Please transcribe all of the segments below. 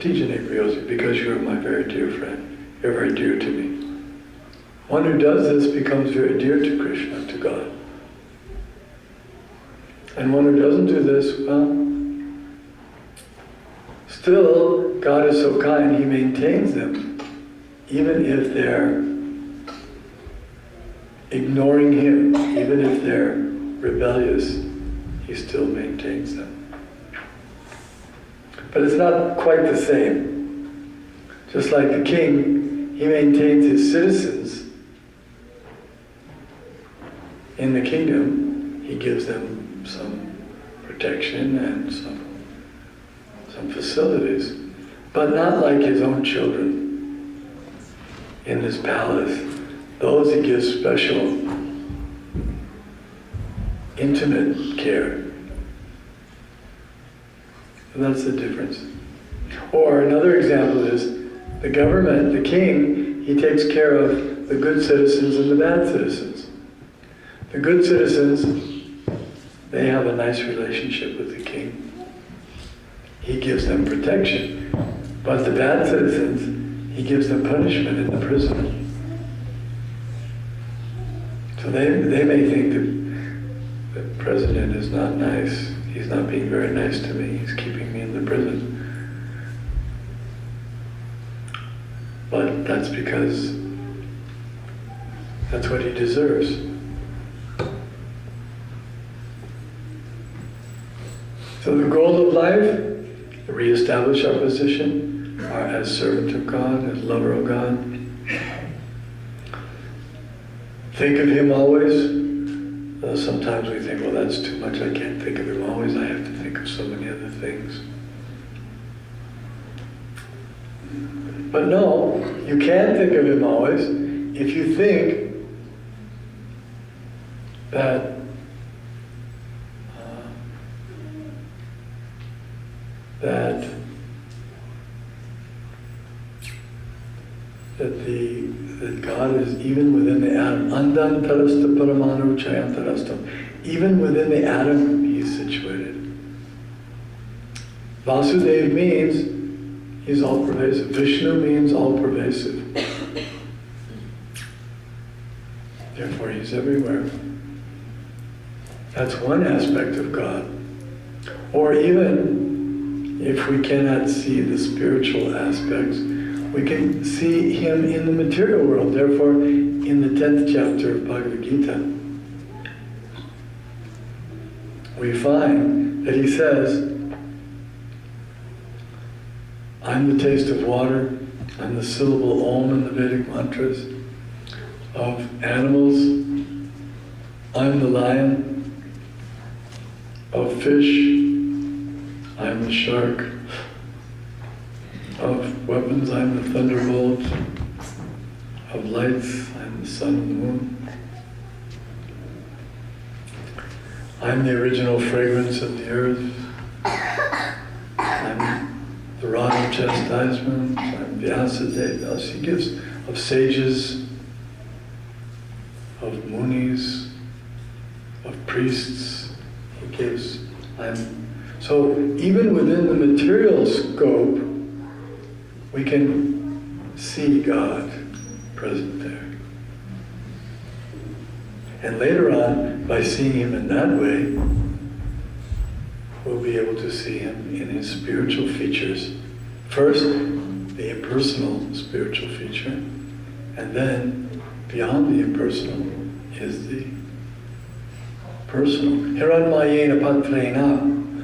Tijane Priyosi, because you are my very dear friend. You're very dear to me. One who does this becomes very dear to Krishna, to God. And one who doesn't do this, well, still, God is so kind, He maintains them. Even if they're ignoring Him, even if they're rebellious, He still maintains them. But it's not quite the same. Just like the king, he maintains his citizens in the kingdom. He gives them some protection and some facilities, but not like his own children in his palace. Those he gives special, intimate care. And that's the difference. Or another example is the government, the king, he takes care of the good citizens and the bad citizens. The good citizens, they have a nice relationship with the king. He gives them protection. But the bad citizens, he gives them punishment in the prison. So they may think that the president is not nice. He's not being very nice to me. He's keeping me in the prison. But that's because that's what he deserves. So the goal of life, to reestablish our position as servant of God, as lover of God. Think of Him always. Sometimes we think, well, that's too much. I can't think of Him always. I have to think of so many other things. But no, you can think of Him always if you think that that God is even within the atom. Andan tarasta paramanu chayantarastam. Even within the atom, He is situated. Vasudev means He's all-pervasive. Vishnu means all-pervasive. Therefore, He's everywhere. That's one aspect of God. Or even if we cannot see the spiritual aspects, we can see Him in the material world. Therefore, in the 10th chapter of Bhagavad Gita, we find that He says, I'm the taste of water, I'm the syllable Om in the Vedic mantras, of animals, I'm the lion, of fish, I'm the shark, of weapons, I'm the thunderbolt, of lights, I'm the sun and the moon. I'm the original fragrance of the earth. I'm the rod of chastisement. I'm Vyasadeva. He gives of sages, of munis, of priests. He gives. So even within the material scope, we can see God present there. And later on, by seeing Him in that way, we'll be able to see Him in His spiritual features. First, the impersonal spiritual feature, and then, beyond the impersonal, is the personal. Hiranmayena patrena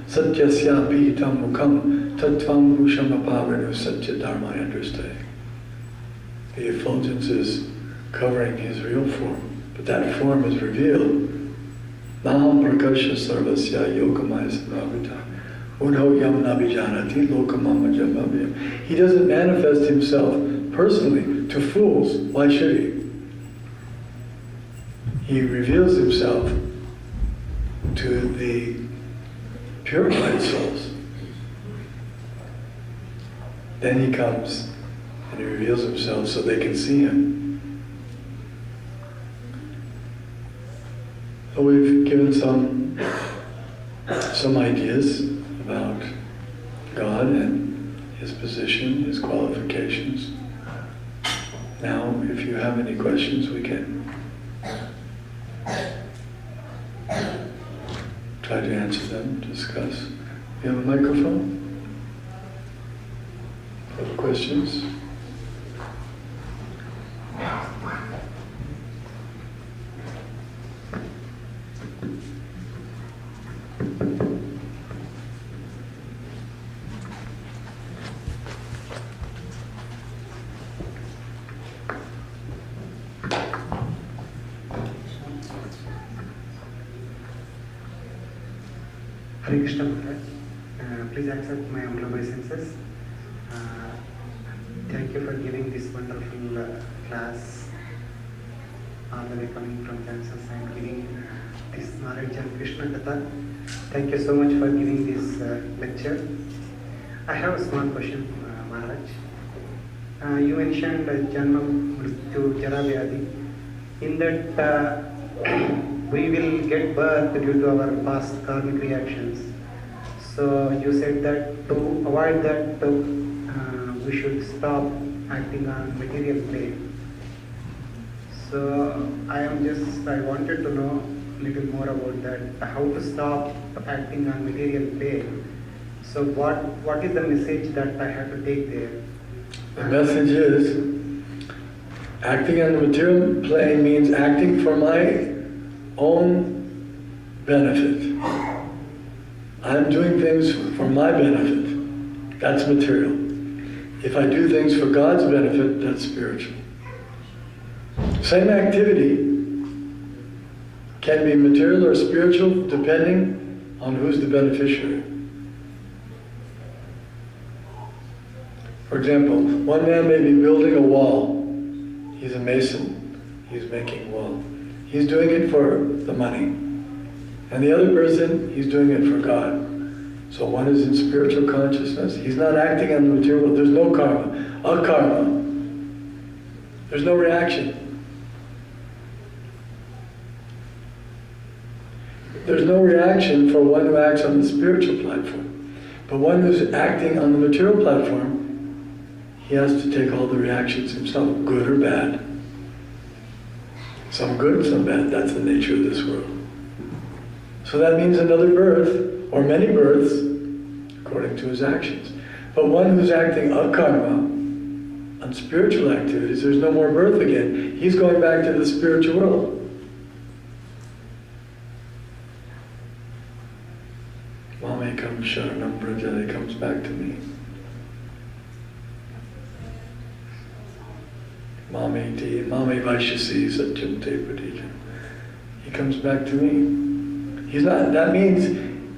satyasya pihitam mukham tattvam bhusham apavanu satya dharma andraste. The effulgence is covering His real form. But that form is revealed. Naham prakasha sarvasya yogamaya samavita udho yam nabijanati lokamama jambhavya. He doesn't manifest Himself personally to fools. Why should He? He reveals Himself to the purified souls. Then He comes and He reveals Himself so they can see Him. So we've given some ideas about God and his position, his qualifications. Now, if you have any questions, we can try to answer them, discuss. You have a microphone? Have questions? Hare Krishna Maharaj. Please accept my humble obeisances. Thank you for giving this wonderful class, all the way coming from Kansas and giving this knowledge of Krishna Katha. Thank you so much for giving this lecture. I have a small question, Maharaj. You mentioned Janma, Mrityu, Jara, Vyadi. In that we will get birth due to our past karmic reactions. So you said that to avoid that, we should stop acting on material plane. So I wanted to know a little more about that, how to stop acting on material plane. So what is the message that I have to take there? The message is, acting on the material plane means acting for my own benefit. I'm doing things for my benefit. That's material. If I do things for God's benefit, that's spiritual. Same activity can be material or spiritual depending on who's the beneficiary. For example, one man may be building a wall. He's a mason. He's making a wall. He's doing it for the money. And the other person, he's doing it for God. So one is in spiritual consciousness. He's not acting on the material. There's no karma. Akarma. There's no reaction. There's no reaction for one who acts on the spiritual platform. But one who's acting on the material platform, he has to take all the reactions himself, good or bad. Some good, some bad. That's the nature of this world. So that means another birth, or many births, according to his actions. But one who's acting akarma, on spiritual activities, there's no more birth again. He's going back to the spiritual world. Mamekam sharanam brajale comes back to me. Mame vaishasi satyam te pradijam. He comes back to me. He's not, that means,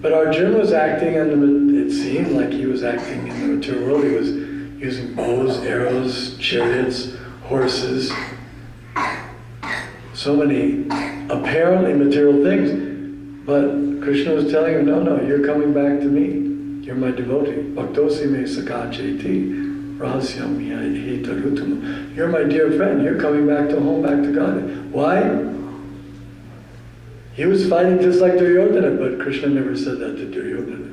but Arjuna was acting on it seemed like he was acting in the material world. He was using bows, arrows, chariots, horses, so many apparently material things. But Krishna was telling him, no, you're coming back to me. You're my devotee. Bhaktosi me sakacheti. You're my dear friend. You're coming back to home, back to God. Why? He was fighting just like Duryodhana, but Krishna never said that to Duryodhana.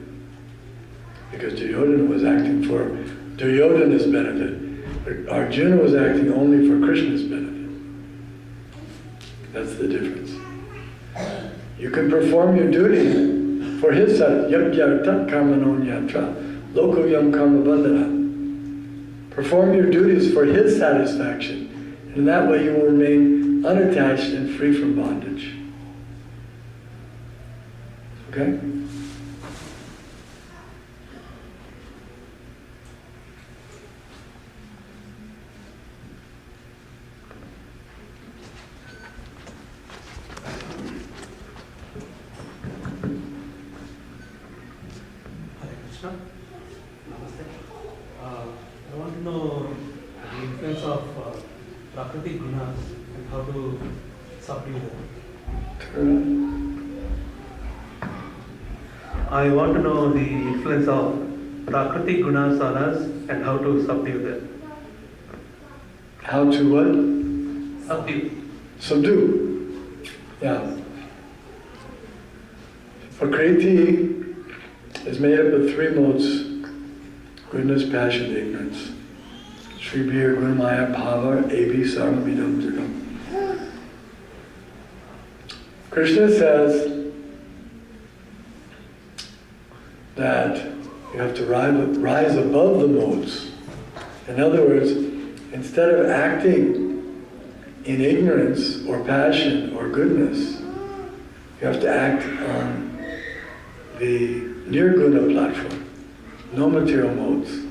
Because Duryodhana was acting for Duryodhana's benefit. But Arjuna was acting only for Krishna's benefit. That's the difference. You can perform your duty for his side. Yajyartat karmanon yatra. Loko yam karma bandhana. Perform your duties for his satisfaction. And in that way you will remain unattached and free from bondage. Okay? Hare Krishna. Namaste. I want to know the influence of Prakriti gunas and how to subdue them. I want to know the influence of Prakriti gunas on us and how to subdue them. How to what? Subdue. Subdue. Yeah. Prakriti is made up of three modes Goodness, passion, ignorance. Sri Bir Gunamaya Bhava Ebi Sarvamidam Jagam. Krishna says that you have to rise above the modes. In other words, instead of acting in ignorance or passion or goodness, you have to act on the Nirguna platform, no material modes.